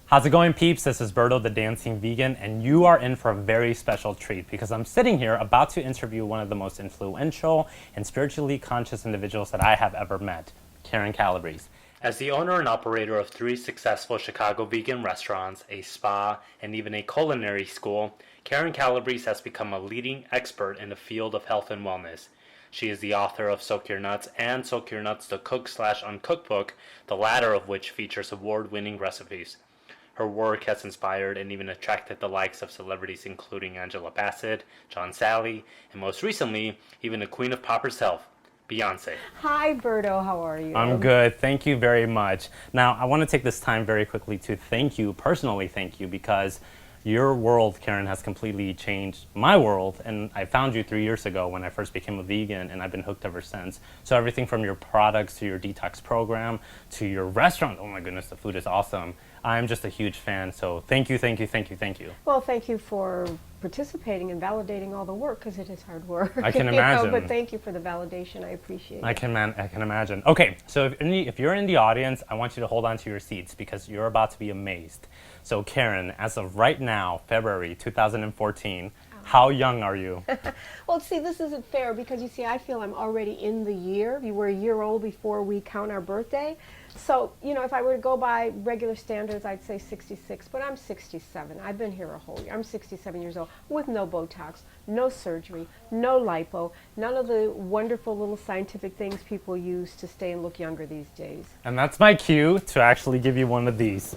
How's it going, peeps? This is Berto, the Dancing Vegan, and you are in for a very special treat because I'm sitting here about to interview one of the most influential and spiritually conscious individuals that I have ever met, Karyn Calabrese. As the owner and operator of 3 successful Chicago vegan restaurants, a spa, and even a culinary school, Karyn Calabrese has become a leading expert in the field of health and wellness. She is the author of Soak Your Nuts and Soak Your Nuts, the Cook/Uncooked book, the latter of which features award-winning recipes. Her work has inspired and even attracted the likes of celebrities including Angela Bassett, John Sally, and most recently, even the queen of pop herself, Beyonce. Hi, Berto. How are you? I'm good. Thank you very much. Now, I want to take this time very quickly to personally thank you, because your world, Karyn, has completely changed my world, and I found you 3 years ago when I first became a vegan, and I've been hooked ever since. So everything from your products to your detox program to your restaurant, oh my goodness, the food is awesome. I'm just a huge fan, so thank you, thank you, thank you, thank you. Well, thank you for participating and validating all the work, because it is hard work. I can imagine. But thank you for the validation. I appreciate it. I can imagine. Okay, so if you're in the audience, I want you to hold on to your seats because you're about to be amazed. So Karyn, as of right now, February 2014, how young are you? Well, see, this isn't fair because, you see, I feel I'm already in the year. You were a year old before we count our birthday. So, you know, if I were to go by regular standards, I'd say 66, but I'm 67. I've been here a whole year. I'm 67 years old with no Botox, no surgery, no lipo, none of the wonderful little scientific things people use to stay and look younger these days. And that's my cue to actually give you one of these.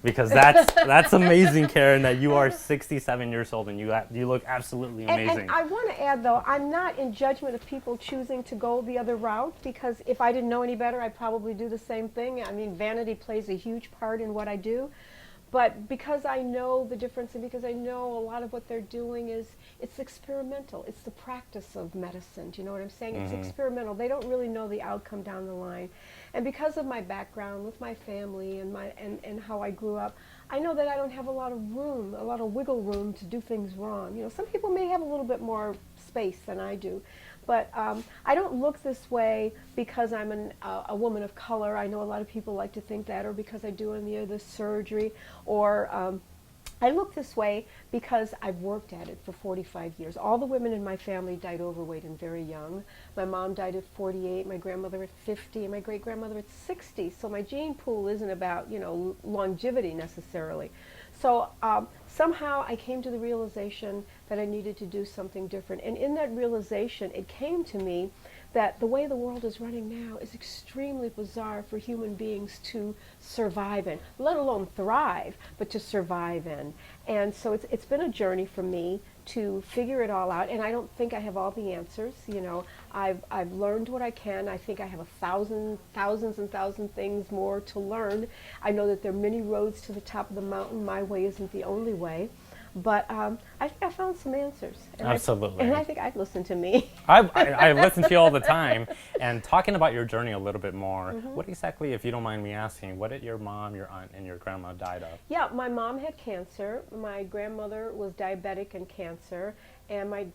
Because that's amazing, Karyn, that you are 67 years old and you look absolutely amazing. And I want to add, though, I'm not in judgment of people choosing to go the other route, because if I didn't know any better, I'd probably do the same thing. I mean, vanity plays a huge part in what I do. But because I know the difference and because I know a lot of what they're doing it's experimental. It's the practice of medicine. Do you know what I'm saying? It's experimental. They don't really know the outcome down the line. And because of my background with my family and how I grew up, I know that I don't have a lot of room, a lot of wiggle room to do things wrong. You know, some people may have a little bit more space than I do. But I don't look this way because I'm a woman of color. I know a lot of people like to think that, or because I do any of the surgery, or I look this way because I've worked at it for 45 years. All the women in my family died overweight and very young. My mom died at 48, my grandmother at 50, and my great-grandmother at 60. So my gene pool isn't about, you know, longevity necessarily. So somehow I came to the realization that I needed to do something different. And in that realization, it came to me that the way the world is running now is extremely bizarre for human beings to survive in, let alone thrive, but to survive in. And so it's been a journey for me to figure it all out, and I don't think I have all the answers. You know, I've learned what I can. I think I have thousands and thousands things more to learn. I know that there are many roads to the top of the mountain. My way isn't the only way. But I think I found some answers. And Absolutely. I think I'd listen to me. I listen to you all the time. And talking about your journey a little bit more, what exactly, if you don't mind me asking, what did your mom, your aunt, and your grandma died of? Yeah, my mom had cancer. My grandmother was diabetic and cancer. And my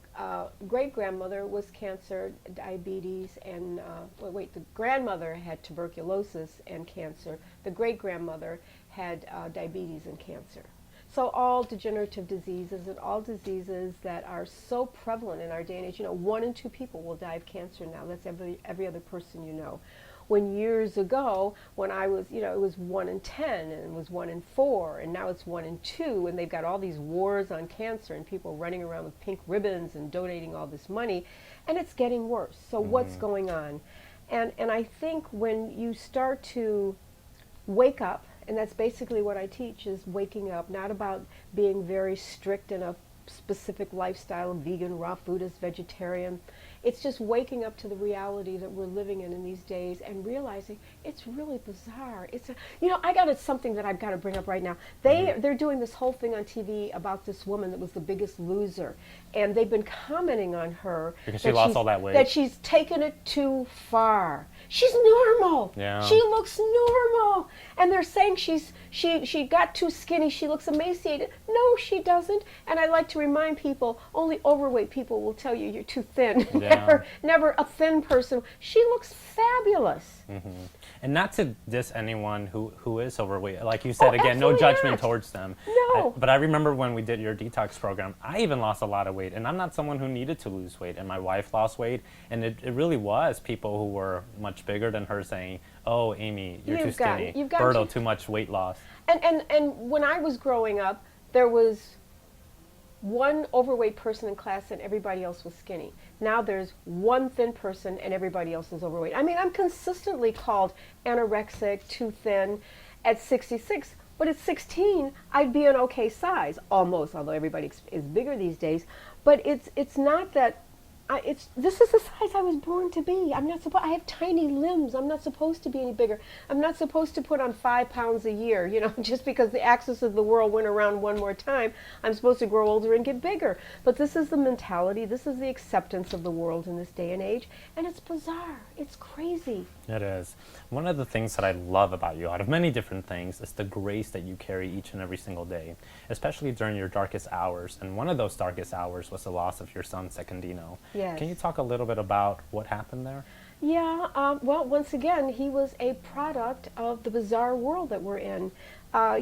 great-grandmother was cancer, diabetes, and the grandmother had tuberculosis and cancer. The great-grandmother had diabetes and cancer. So all degenerative diseases and all diseases that are so prevalent in our day and age. You know, 1 in 2 people will die of cancer now. That's every other person you know. When years ago, when I was, you know, it was 1 in 10 and it was 1 in 4, and now it's 1 in 2, and they've got all these wars on cancer and people running around with pink ribbons and donating all this money, and it's getting worse. So what's going on? And I think when you start to wake up, and that's basically what I teach, is waking up, not about being very strict in a specific lifestyle, vegan, raw foodist, vegetarian. It's just waking up to the reality that we're living in these days and realizing it's really bizarre. You know, I got something that I've got to bring up right now. They're doing this whole thing on TV about this woman that was the biggest loser, and they've been commenting on her because she lost all that weight. That she's taken it too far. She's normal. Yeah. She looks normal, and they're saying she got too skinny. She looks emaciated. No, she doesn't. And I like to remind people, only overweight people will tell you you're too thin. Yeah. Never a thin person. She looks fabulous. And not to diss anyone who is overweight. Like you said, Oh, again, no absolutely judgment not. towards them. No. But I remember when we did your detox program, I even lost a lot of weight. And I'm not someone who needed to lose weight. And my wife lost weight. And it really was people who were much bigger than her saying, oh, Amy, you're too skinny. You've got Berto, to- too much weight loss. And when I was growing up, there was one overweight person in class and everybody else was skinny. Now there's one thin person and everybody else is overweight. I mean, I'm consistently called anorexic, too thin at 66, but at 16, I'd be an okay size, almost, although everybody is bigger these days. But it's not that, this is the size I was born to be. I have tiny limbs. I'm not supposed to be any bigger. I'm not supposed to put on 5 pounds a year, just because the axis of the world went around one more time. I'm supposed to grow older and get bigger. But this is the mentality. This is the acceptance of the world in this day and age. And it's bizarre. It's crazy. It is. One of the things that I love about you, out of many different things, is the grace that you carry each and every single day, especially during your darkest hours. And one of those darkest hours was the loss of your son, Secondino. Yes. Can you talk a little bit about what happened there? Yeah, well, once again, he was a product of the bizarre world that we're in.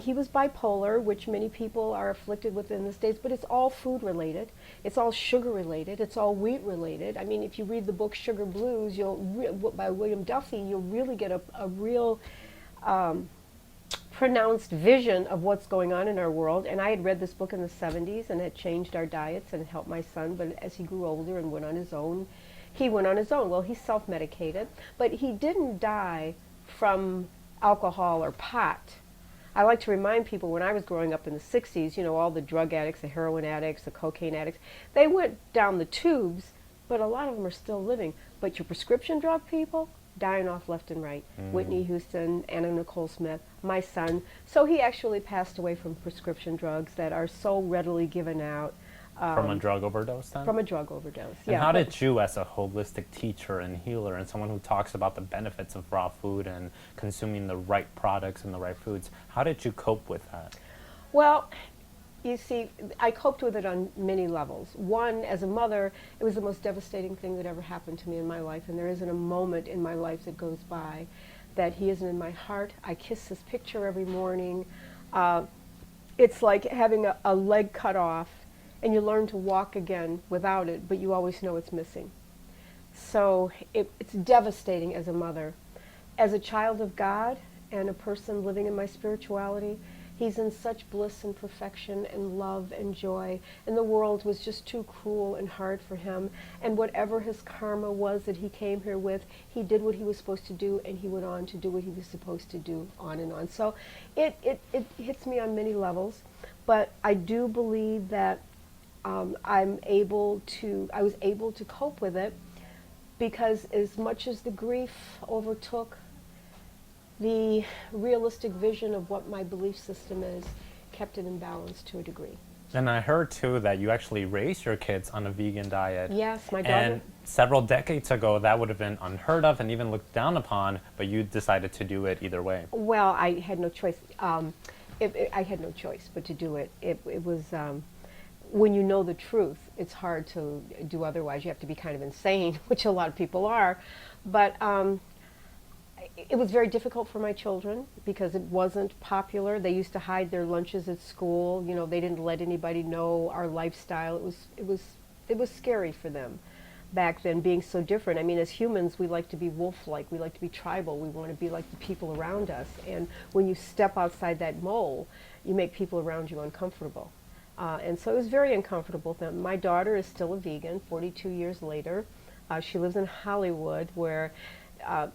He was bipolar, which many people are afflicted with in the States, but it's all food related. It's all sugar related. It's all wheat related. I mean, if you read the book Sugar Blues by William Duffy, you'll really get a real pronounced vision of what's going on in our world. And I had read this book in the 70s and had changed our diets and helped my son, but as he grew older and went on his own, he went on his own. Well, he self-medicated, but he didn't die from alcohol or pot. I like to remind people, when I was growing up in the 60s, all the drug addicts, the heroin addicts, the cocaine addicts, they went down the tubes, but a lot of them are still living. But your prescription drug people, dying off left and right. Whitney Houston, Anna Nicole Smith, my son. So he actually passed away from prescription drugs that are so readily given out. From a drug overdose then? From a drug overdose, And yeah. how did you, as a holistic teacher and healer and someone who talks about the benefits of raw food and consuming the right products and the right foods, how did you cope with that? Well, you see, I coped with it on many levels. One, as a mother, it was the most devastating thing that ever happened to me in my life, and there isn't a moment in my life that goes by that he isn't in my heart. I kiss his picture every morning. It's like having a leg cut off, and you learn to walk again without it, but you always know it's missing. So it's devastating as a mother. As a child of God and a person living in my spirituality, he's in such bliss and perfection and love and joy, and the world was just too cruel and hard for him. And whatever his karma was that he came here with, he did what he was supposed to do, and he went on to do what he was supposed to do, on and on. So it hits me on many levels, but I do believe that I was able to cope with it, because as much as the grief overtook, the realistic vision of what my belief system is kept it in balance to a degree. And I heard too that you actually raised your kids on a vegan diet. Yes, my daughter. And several decades ago, that would have been unheard of and even looked down upon, but you decided to do it either way. Well, I had no choice. I had no choice but to do it. It was, when you know the truth, it's hard to do otherwise. You have to be kind of insane, which a lot of people are. But it was very difficult for my children because it wasn't popular. They used to hide their lunches at school. They didn't let anybody know our lifestyle. It was scary for them back then, being so different. I mean, as humans, we like to be wolf-like. We like to be tribal. We want to be like the people around us. And when you step outside that mold, you make people around you uncomfortable. And so it was very uncomfortable for them. My daughter is still a vegan 42 years later. She lives in Hollywood, where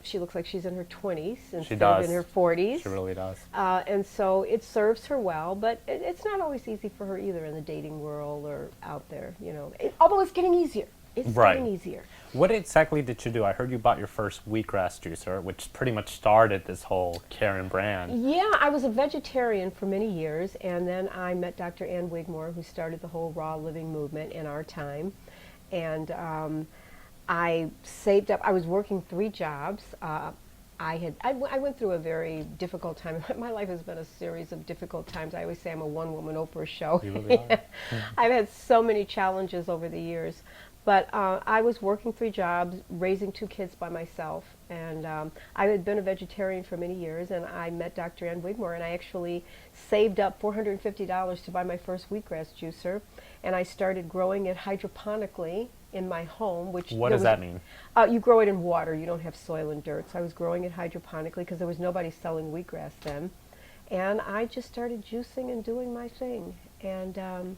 she looks like she's in her 20s instead of in her 40s. She really does. And so it serves her well, but it's not always easy for her either in the dating world or out there, although it's getting easier. It's getting easier. What exactly did you do? I heard you bought your first wheatgrass juicer, which pretty much started this whole Karyn brand. Yeah, I was a vegetarian for many years, and then I met Dr. Ann Wigmore, who started the whole raw living movement in our time. And I saved up. I was working 3 jobs. I went through a very difficult time. My life has been a series of difficult times. I always say I'm a one-woman Oprah show. You really are. I've had so many challenges over the years. But I was working 3 jobs, raising 2 kids by myself, and I had been a vegetarian for many years, and I met Dr. Ann Wigmore, and I actually saved up $450 to buy my first wheatgrass juicer, and I started growing it hydroponically in my home. Which What does that mean? You grow it in water. You don't have soil and dirt. So I was growing it hydroponically because there was nobody selling wheatgrass then, and I just started juicing and doing my thing, and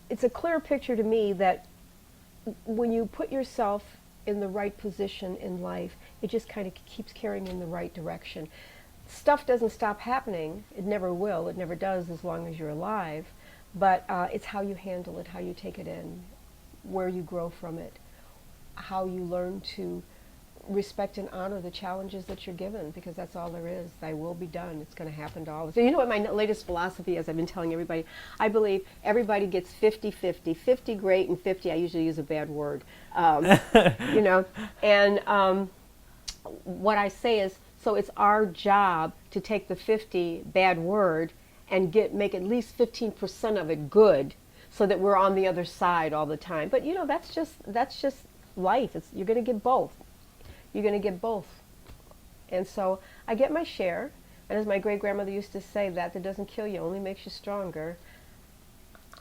it's a clear picture to me that when you put yourself in the right position in life, it just kind of keeps carrying in the right direction. Stuff doesn't stop happening. It never will. It never does as long as you're alive. But it's how you handle it, how you take it in, where you grow from it, how you learn to respect and honor the challenges that you're given, because that's all there is. Thy will be done. It's going to happen to all of us. You know what my latest philosophy is? I've been telling everybody, I believe everybody gets 50-50. 50 great, and 50, I usually use a bad word. And what I say is, so it's our job to take the 50 bad word and make at least 15% of it good, so that we're on the other side all the time. But that's just life. You're going to get both. You're going to get both. And so I get my share. And as my great-grandmother used to say, that doesn't kill you, only makes you stronger.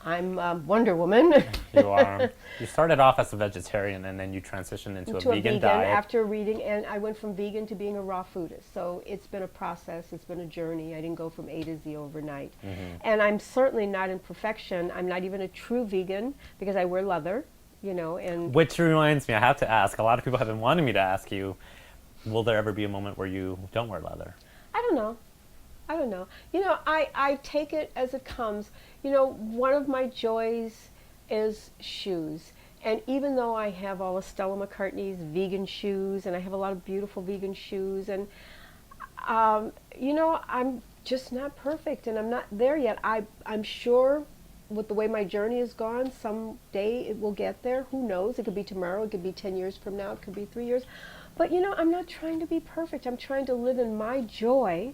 I'm Wonder Woman. You are. You started off as a vegetarian, and then you transitioned into a vegan diet. After reading, and I went from vegan to being a raw foodist. So it's been a process. It's been a journey. I didn't go from A to Z overnight. And I'm certainly not in perfection. I'm not even a true vegan because I wear leather. And which reminds me, I have to ask, a lot of people have been wanting me to ask you, will there ever be a moment where you don't wear leather? I don't know. I take it as it comes. One of my joys is shoes. And even though I have all of Stella McCartney's vegan shoes, and I have a lot of beautiful vegan shoes, and, I'm just not perfect, and I'm not there yet. I'm sure with the way my journey has gone, someday it will get there. Who knows? It could be tomorrow. It could be 10 years from now. It could be 3 years. But, I'm not trying to be perfect. I'm trying to live in my joy.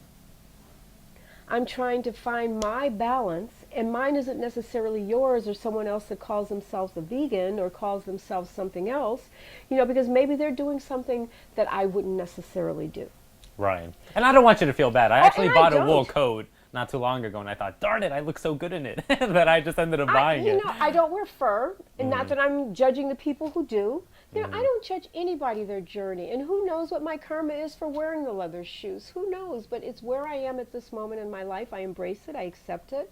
I'm trying to find my balance. And mine isn't necessarily yours or someone else that calls themselves a vegan or calls themselves something else, because maybe they're doing something that I wouldn't necessarily do. Right. And I don't want you to feel bad. I actually bought a wool don't. coat not too long ago, and I thought, darn it, I look so good in it that I just ended up buying it. I don't wear fur, and not that I'm judging the people who do. I don't judge anybody their journey, and who knows what my karma is for wearing the leather shoes. Who knows? But it's where I am at this moment in my life. I embrace it. I accept it.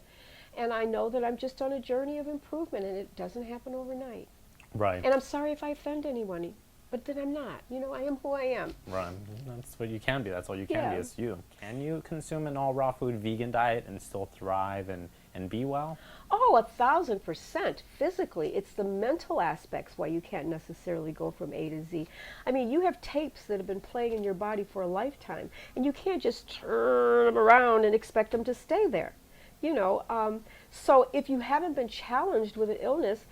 And I know that I'm just on a journey of improvement, and it doesn't happen overnight. Right. And I'm sorry if I offend anyone, but then I'm not. I am who I am. Right. That's what you can be. That's all you can be. It's you. Can you consume an all raw food vegan diet and still thrive and be well? Oh, 1,000% physically. It's the mental aspects why you can't necessarily go from A to Z. I mean, you have tapes that have been playing in your body for a lifetime, and you can't just turn them around and expect them to stay there. So if you haven't been challenged with an illness,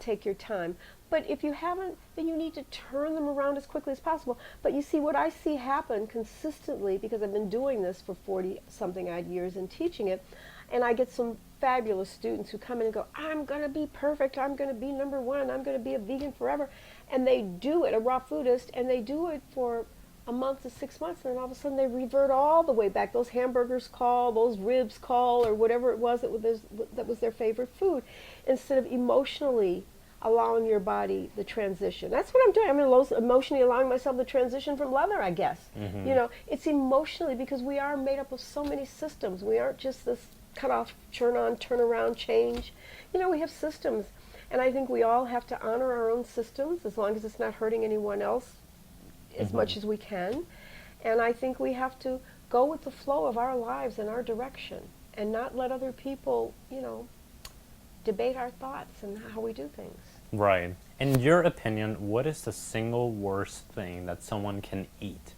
take your time. But if you haven't, then you need to turn them around as quickly as possible. But you see, what I see happen consistently, because I've been doing this for 40-something odd years and teaching it, and I get some fabulous students who come in and go, I'm going to be perfect, I'm going to be number one, I'm going to be a vegan forever. And they do it, a raw foodist, and they do it for a month to 6 months, and then all of a sudden they revert all the way back. Those hamburgers call, those ribs call, or whatever it was that was their favorite food, instead of emotionally allowing your body the transition. That's what I'm doing. I'm emotionally allowing myself the transition from leather, I guess. It's emotionally, because we are made up of so many systems. We aren't just this cut off, turn on, turn around, change. We have systems, and I think we all have to honor our own systems as long as it's not hurting anyone else as much as we can. And I think we have to go with the flow of our lives and our direction, and not let other people, debate our thoughts and how we do things. Right. In your opinion, what is the single worst thing that someone can eat?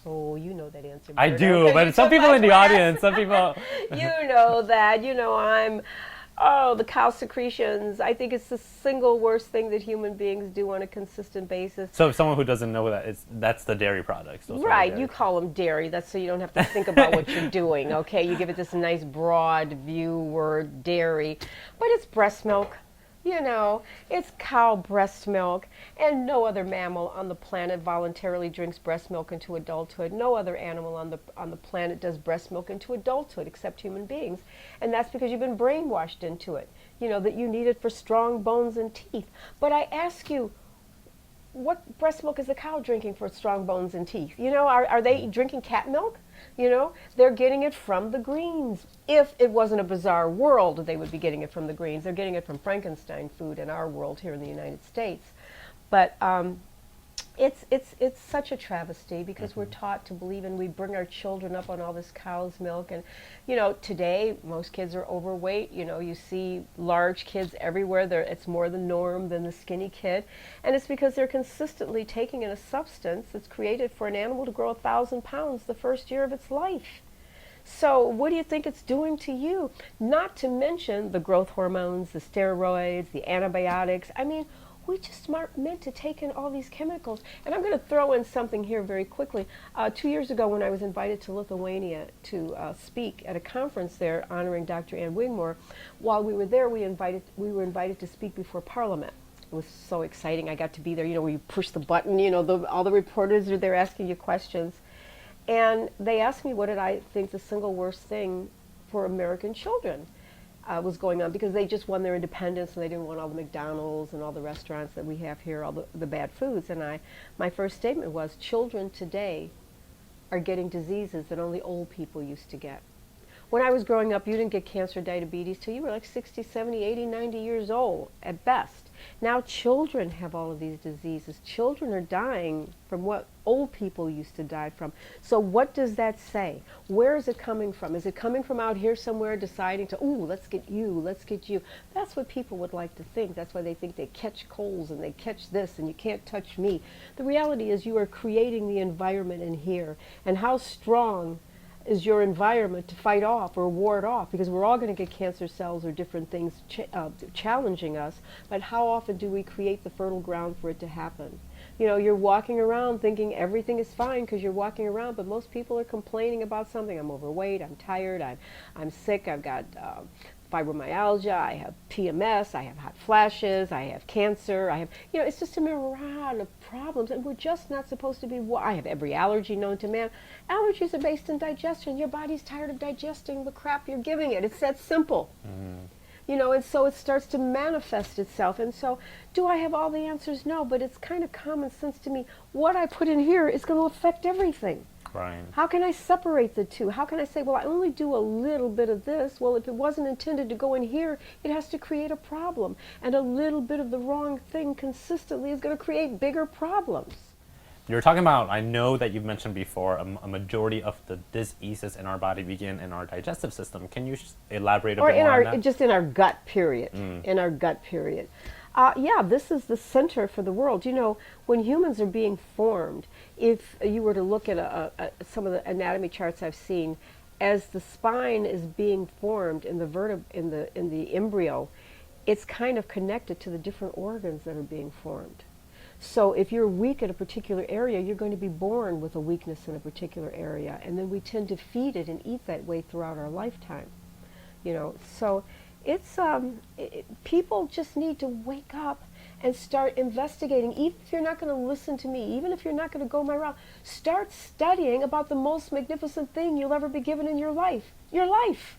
Oh, you know that answer, Berto. I do, but some people in the audience, some people... You know that. The cow secretions. I think it's the single worst thing that human beings do on a consistent basis. So if someone who doesn't know that's the dairy products. Right, dairy. You call them dairy. That's so you don't have to think about what you're doing, okay? You give it this nice broad view word, dairy. But it's breast milk, You know, it's cow breast milk, and no other mammal on the planet voluntarily drinks breast milk into adulthood. No other animal on the planet does breast milk into adulthood except human beings. And that's because you've been brainwashed into it. You know, that you need it for strong bones and teeth. But I ask you, what breast milk is the cow drinking for strong bones and teeth? You know, are they drinking cat milk? You know, they're getting it from the greens. If it wasn't a bizarre world, they would be getting it from the greens. They're getting it from Frankenstein food in our world here in the United States. But it's such a travesty because we're taught to believe, and we bring our children up on all this cow's milk. And you know, today most kids are overweight. You know, you see large kids everywhere. It's more the norm than the skinny kid, and it's because they're consistently taking in a substance that's created for an animal to grow 1,000 pounds the first year of its life. So what do you think it's doing to you? Not to mention the growth hormones, the steroids, the antibiotics. I mean, we just aren't meant to take in all these chemicals. And I'm going to throw in something here very quickly. 2 years ago when I was invited to Lithuania to speak at a conference there honoring Dr. Ann Wigmore, while we were there we were invited to speak before Parliament. It was so exciting. I got to be there, you know, where you push the button, you know, all the reporters are there asking you questions. And they asked me what did I think the single worst thing for American children was going on, because they just won their independence and they didn't want all the McDonald's and all the restaurants that we have here, all the bad foods. And my first statement was, children today are getting diseases that only old people used to get. When I was growing up, you didn't get cancer, diabetes till you were like 60, 70, 80, 90 years old at best. Now children have all of these diseases. Children are dying from what old people used to die from. So what does that say? Where is it coming from? Is it coming from out here somewhere deciding to, ooh, let's get you, let's get you? That's what people would like to think. That's why they think they catch colds and they catch this and you can't touch me. The reality is you are creating the environment in here. And how strong is your environment to fight off or ward off, because we're all going to get cancer cells or different things challenging us, but how often do we create the fertile ground for it to happen? You know, you're walking around thinking everything is fine because you're walking around, but most people are complaining about something. I'm overweight, I'm tired, I'm sick, I've got fibromyalgia, I have PMS, I have hot flashes, I have cancer, I have, you know, it's just a myriad of problems, and we're just not supposed to be, I have every allergy known to man. Allergies are based in digestion. Your body's tired of digesting the crap you're giving it. It's that simple. You know, and so it starts to manifest itself. And so, do I have all the answers? No, but it's kind of common sense to me. What I put in here is going to affect everything. Right. How can I separate the two? How can I say, well, I only do a little bit of this? Well, if it wasn't intended to go in here, it has to create a problem. And a little bit of the wrong thing consistently is going to create bigger problems. You're talking about, I know that you've mentioned before, a majority of the diseases in our body begin in our digestive system. Can you elaborate a bit more on that? Just in our gut, period. In our gut, period. Yeah, this is the center for the world. You know, when humans are being formed, if you were to look at some of the anatomy charts I've seen, as the spine is being formed in the embryo, it's kind of connected to the different organs that are being formed. So if you're weak in a particular area, you're going to be born with a weakness in a particular area, and then we tend to feed it and eat that way throughout our lifetime. You know, so it's people just need to wake up and start investigating. Even if you're not going to listen to me, even if you're not going to go my route, start studying about the most magnificent thing you'll ever be given in your life. Your life.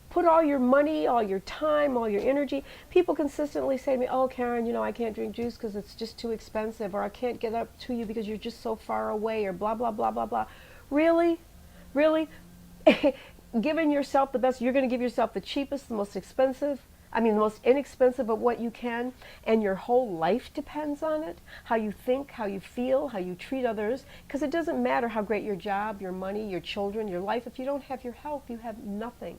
Put all your money, all your time, all your energy. People consistently say to me, oh, Karyn, you know, I can't drink juice because it's just too expensive, or I can't get up to you because you're just so far away, or blah, blah, blah, blah, blah. Really? Really? Giving yourself the best, you're going to give yourself the cheapest, the most expensive, the most inexpensive of what you can, and your whole life depends on it. How you think, how you feel, how you treat others, because it doesn't matter how great your job, your money, your children, your life. If you don't have your health, you have nothing.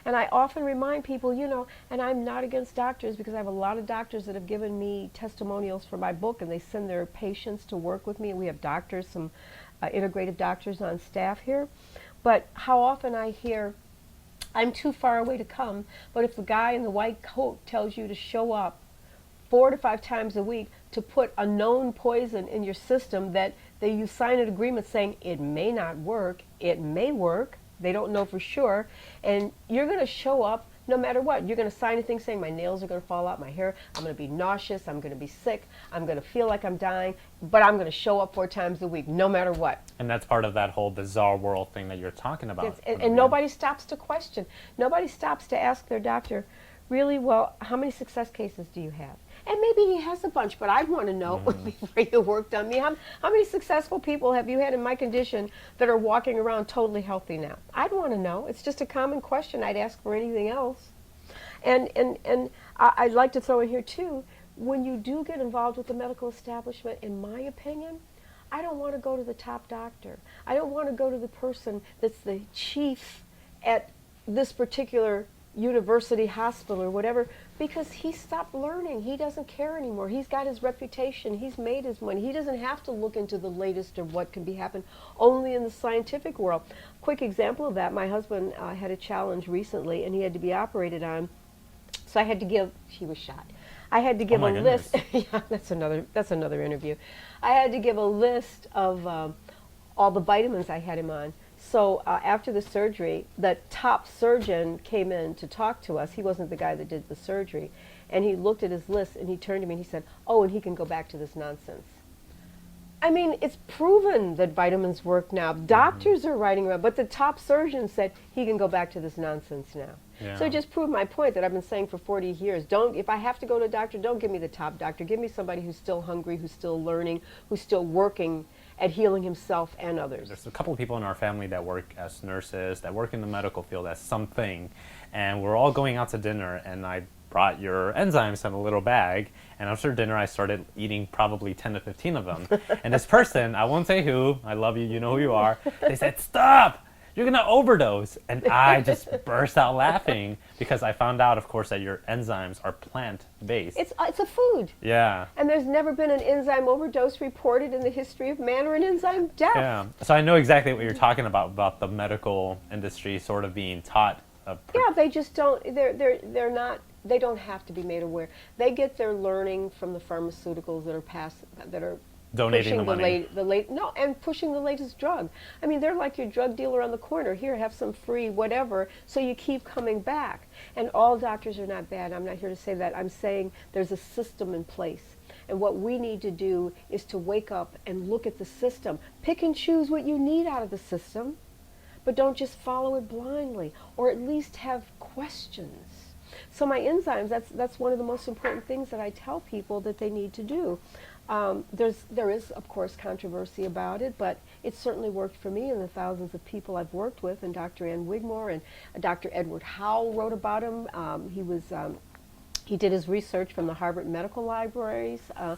And I often remind people, you know, and I'm not against doctors, because I have a lot of doctors that have given me testimonials for my book, and they send their patients to work with me, and we have doctors, some integrative doctors on staff here. But how often I hear, I'm too far away to come, but if the guy in the white coat tells you to show up 4 to 5 times a week to put a known poison in your system that you sign an agreement saying it may not work, it may work, they don't know for sure, and you're going to show up no matter what. You're going to sign a thing saying my nails are going to fall out, my hair, I'm going to be nauseous, I'm going to be sick, I'm going to feel like I'm dying, but I'm going to show up 4 times a week, no matter what. And that's part of that whole bizarre world thing that you're talking about. And nobody stops to question. Nobody stops to ask their doctor, really, well, how many success cases do you have? And maybe he has a bunch, but I'd want to know before you worked on me. How many successful people have you had in my condition that are walking around totally healthy now? I'd want to know. It's just a common question. I'd ask for anything else. And I'd like to throw in here, too, when you do get involved with the medical establishment, in my opinion, I don't want to go to the top doctor. I don't want to go to the person that's the chief at this particular university, hospital, or whatever, because he stopped learning. He doesn't care anymore. He's got his reputation. He's made his money. He doesn't have to look into the latest of what can be happen only in the scientific world. Quick example of that, my husband had a challenge recently, and he had to be operated on. So I had to give, he was shot. I had to give a list. Yeah, that's another interview. I had to give a list of all the vitamins I had him on. So after the surgery, the top surgeon came in to talk to us. He wasn't the guy that did the surgery. And he looked at his list and he turned to me and he said, oh, and he can go back to this nonsense. I mean, it's proven that vitamins work now. Doctors are writing about it, but the top surgeon said he can go back to this nonsense now. Yeah. So it just proved my point that I've been saying for 40 years. If I have to go to a doctor, don't give me the top doctor. Give me somebody who's still hungry, who's still learning, who's still working at healing himself and others. There's a couple of people in our family that work as nurses, that work in the medical field as something, and we're all going out to dinner, and I brought your enzymes in a little bag, and after dinner I started eating probably 10 to 15 of them. And this person, I won't say who, I love you, you know who you are, they said, stop! You're going to overdose. And I just burst out laughing because I found out, of course, that your enzymes are plant-based. It's a food. Yeah. And there's never been an enzyme overdose reported in the history of man or an enzyme death. Yeah. So I know exactly what you're talking about the medical industry sort of being taught. Yeah, they just don't, they're not, they don't have to be made aware. They get their learning from the pharmaceuticals that are donating the money. And pushing the latest drug. I mean, they're like your drug dealer on the corner. Here, have some free whatever, so you keep coming back. And all doctors are not bad. I'm not here to say that. I'm saying there's a system in place. And what we need to do is to wake up and look at the system. Pick and choose what you need out of the system, but don't just follow it blindly, or at least have questions. So my enzymes, that's one of the most important things that I tell people that they need to do. There is, of course, controversy about it, but it certainly worked for me and the thousands of people I've worked with, and Dr. Ann Wigmore and Dr. Edward Howell wrote about him. He did his research from the Harvard Medical Libraries. And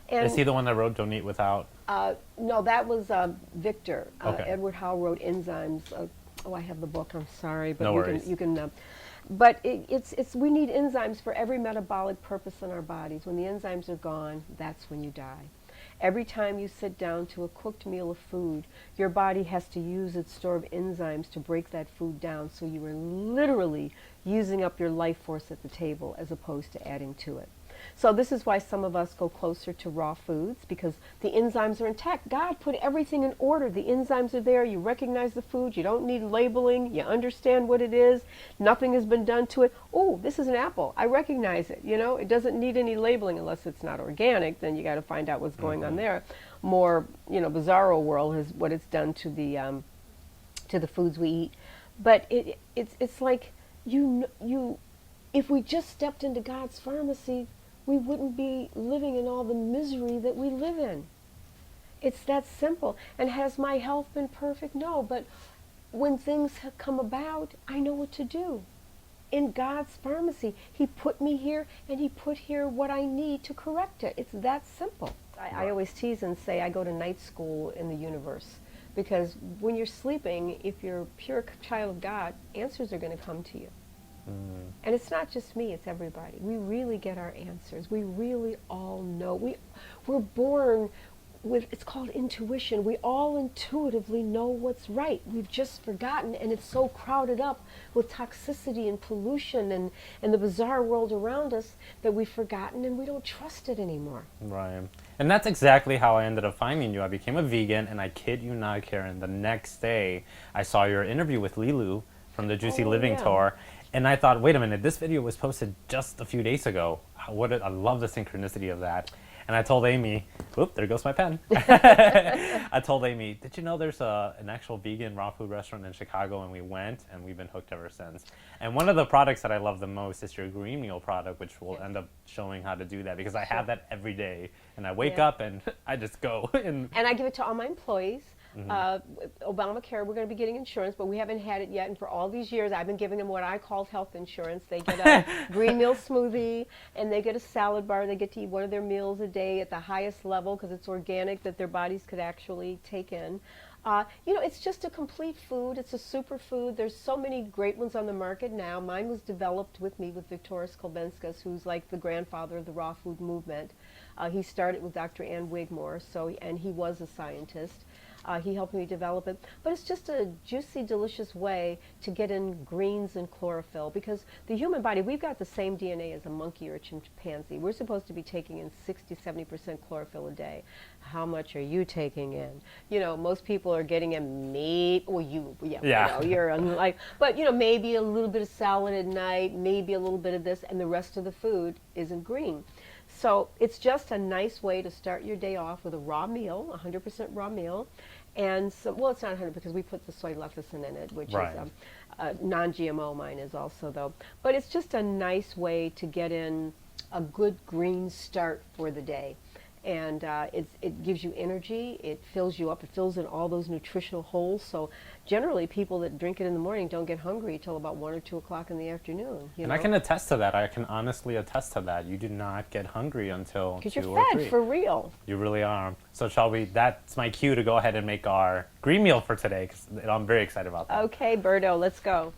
is he the one that wrote Don't Eat Without? No, that was Victor. Okay. Edward Howell wrote Enzymes. I have the book, I'm sorry, but no worries. You can but we need enzymes for every metabolic purpose in our bodies. When the enzymes are gone, that's when you die. Every time you sit down to a cooked meal of food, your body has to use its store of enzymes to break that food down, so you are literally using up your life force at the table as opposed to adding to it. So this is why some of us go closer to raw foods, because the enzymes are intact. God put everything in order. The enzymes are there. You recognize the food. You don't need labeling. You understand what it is. Nothing has been done to it. Oh, this is an apple. I recognize it. You know, it doesn't need any labeling unless it's not organic. Then you got to find out what's going on there. More, bizarro world is what it's done to the foods we eat. But it's like if we just stepped into God's pharmacy, we wouldn't be living in all the misery that we live in. It's that simple. And has my health been perfect? No, but when things have come about, I know what to do. In God's pharmacy, He put me here, and He put here what I need to correct it. It's that simple. I always tease and say I go to night school in the universe, because when you're sleeping, if you're a pure child of God, answers are going to come to you. And it's not just me, it's everybody. We really get our answers. We really all know. We're born with, it's called intuition. We all intuitively know what's right. We've just forgotten, and it's so crowded up with toxicity and pollution and the bizarre world around us that we've forgotten, and we don't trust it anymore. Right. And that's exactly how I ended up finding you. I became a vegan, and I kid you not, Karyn, the next day I saw your interview with Lilu from the Juicy Oh, Living yeah. Tour. And I thought, wait a minute, this video was posted just a few days ago. I love the synchronicity of that. And I told Amy, whoop, there goes my pen. I told Amy, did you know there's an actual vegan raw food restaurant in Chicago? And we went, and we've been hooked ever since. And one of the products that I love the most is your green meal product, which will end up showing how to do that, because I have that every day. And I wake up and I just go. And I give it to all my employees. Obamacare, we're going to be getting insurance, but we haven't had it yet. And for all these years, I've been giving them what I call health insurance. They get a green meal smoothie, and they get a salad bar. They get to eat one of their meals a day at the highest level because it's organic that their bodies could actually take in. You know, it's just a complete food. It's a superfood. There's so many great ones on the market now. Mine was developed with me with Viktoras Kulbenskas, who's like the grandfather of the raw food movement. He started with Dr. Ann Wigmore, and he was a scientist. He helped me develop it. But it's just a juicy, delicious way to get in greens and chlorophyll, because the human body, we've got the same DNA as a monkey or a chimpanzee. We're supposed to be taking in 60-70% chlorophyll a day. How much are you taking in? You know, most people are getting in meat. Well, you know, you're like, but you know, maybe a little bit of salad at night, maybe a little bit of this, and the rest of the food isn't green. So it's just a nice way to start your day off with a raw meal, 100% raw meal. And so, well, it's not 100 because we put the soy lecithin in it, which is non-GMO. Mine is also, though. But it's just a nice way to get in a good green start for the day. And it gives you energy, it fills you up, it fills in all those nutritional holes. So generally people that drink it in the morning don't get hungry till about 1 or 2 o'clock in the afternoon. I can attest to that. I can honestly attest to that. You do not get hungry until 2 or 3. Because you're fed for real. You really are. So shall we, that's my cue to go ahead and make our green meal for today, because I'm very excited about that. Okay, Berto, let's go.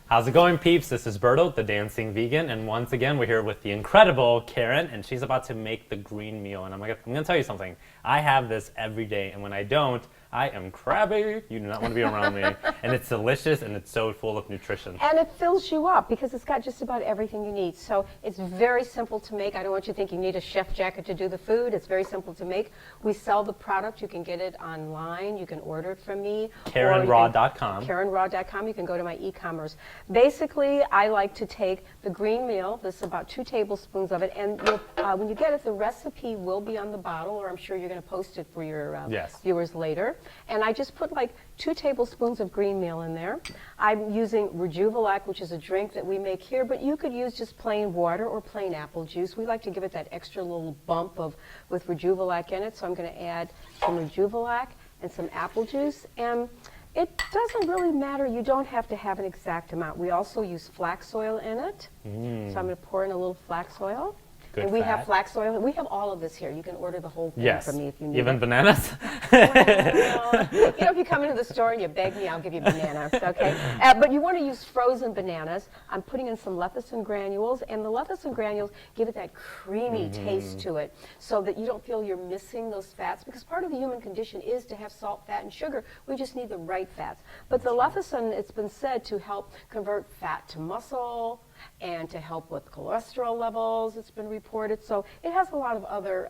How's it going, peeps? This is Berto, the Dancing Vegan, and once again we're here with the incredible Karyn, and she's about to make the green meal. And I'm gonna tell you something. I have this every day, and when I don't, I am crabby. You do not want to be around me. And it's delicious, and it's so full of nutrition. And it fills you up because it's got just about everything you need. So it's very simple to make. I don't want you to think you need a chef jacket to do the food. It's very simple to make. We sell the product. You can get it online. You can order it from me. KarynRaw.com. KarynRaw.com. You can go to my e-commerce. Basically, I like to take the green meal. This is about 2 tablespoons of it. And when you get it, the recipe will be on the bottle, or I'm sure you're going to post it for your viewers later. And I just put like 2 tablespoons of green meal in there. I'm using Rejuvelac, which is a drink that we make here, but you could use just plain water or plain apple juice. We like to give it that extra little bump with Rejuvelac in it, so I'm going to add some Rejuvelac and some apple juice. And it doesn't really matter. You don't have to have an exact amount. We also use flax oil in it. So I'm going to pour in a little flax oil. And we have flax oil. We have all of this here. You can order the whole thing from me if you need Even it. bananas? Well, if you come into the store and you beg me, I'll give you bananas, okay? But you want to use frozen bananas. I'm putting in some lecithin granules, and the lecithin granules give it that creamy taste to it so that you don't feel you're missing those fats, because part of the human condition is to have salt, fat, and sugar. We just need the right fats. But the lecithin, it's been said to help convert fat to muscle, and to help with cholesterol levels, it's been reported. So it has a lot of other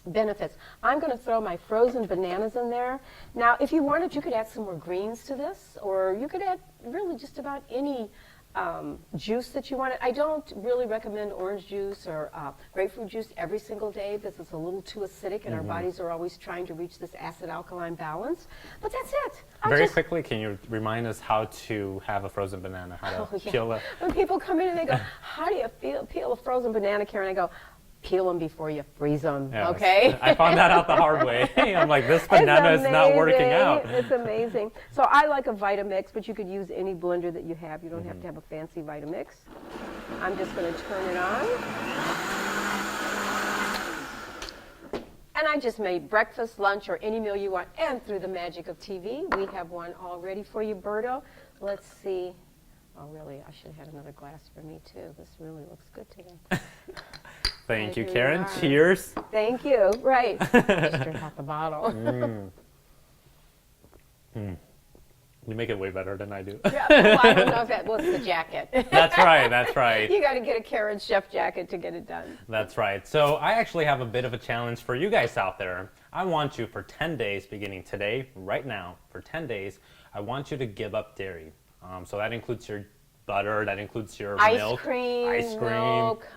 benefits. I'm going to throw my frozen bananas in there. Now, if you wanted, you could add some more greens to this, or you could add really just about any juice that you wanted. I don't really recommend orange juice or grapefruit juice every single day because it's a little too acidic, and our bodies are always trying to reach this acid-alkaline balance. But that's it. Very quickly, can you remind us how to have a frozen banana? How to peel it? When people come in and they go, how do you peel a frozen banana, Karyn? I go, peel them before you freeze them, okay? I found that out the hard way. I'm like, this banana is not working out. It's amazing. So I like a Vitamix, but you could use any blender that you have. You don't have to have a fancy Vitamix. I'm just going to turn it on. And I just made breakfast, lunch, or any meal you want. And through the magic of TV, we have one all ready for you, Berto. Let's see. Oh, really, I should have had another glass for me, too. This really looks good today. Thank you, Karyn. Cheers. Thank you. Right. Just drink out the bottle. You make it way better than I do. Yeah, well, I don't know if that was the jacket. That's right, that's right. You got to get a Karyn chef jacket to get it done. That's right. So I actually have a bit of a challenge for you guys out there. I want you for 10 days, beginning today, right now, for 10 days, I want you to give up dairy. So that includes your butter, that includes your Ice milk, cream, milk,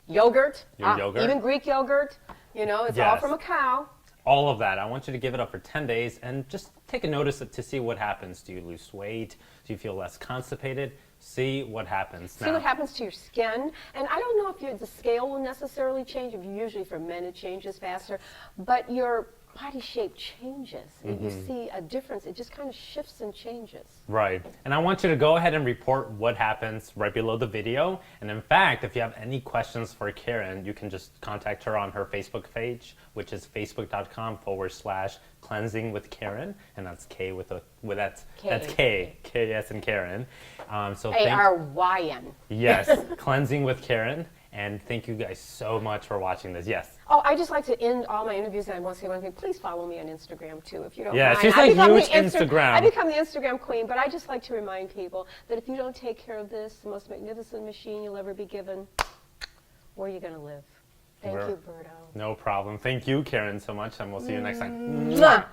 yogurt, Your yogurt. even Greek yogurt. You know, it's all Yes. from a cow. all of that. I want you to give it up for 10 days and just take a notice to see what happens. Do you lose weight? Do you feel less constipated? See what happens. See what happens to your skin. And I don't know if the scale will necessarily change. Usually for men it changes faster. But your body shape changes. And you see a difference. It just kind of shifts and changes. Right. And I want you to go ahead and report what happens right below the video. And in fact, if you have any questions for Karyn, you can just contact her on her Facebook page, which is facebook.com/cleansing with Karyn. And that's K that's K as in Karyn. So Karyn. Yes, cleansing with Karyn. And thank you guys so much for watching this. Yes. Oh, I just like to end all my interviews, and I want to say one thing. Please follow me on Instagram, too, if you don't Yeah, mind. she's like huge Instagram. I become the Instagram queen, but I just like to remind people that if you don't take care of this, the most magnificent machine you'll ever be given, where are you going to live? Thank you, Berto. No problem. Thank you, Karyn, so much, and we'll see you next time. Mwah.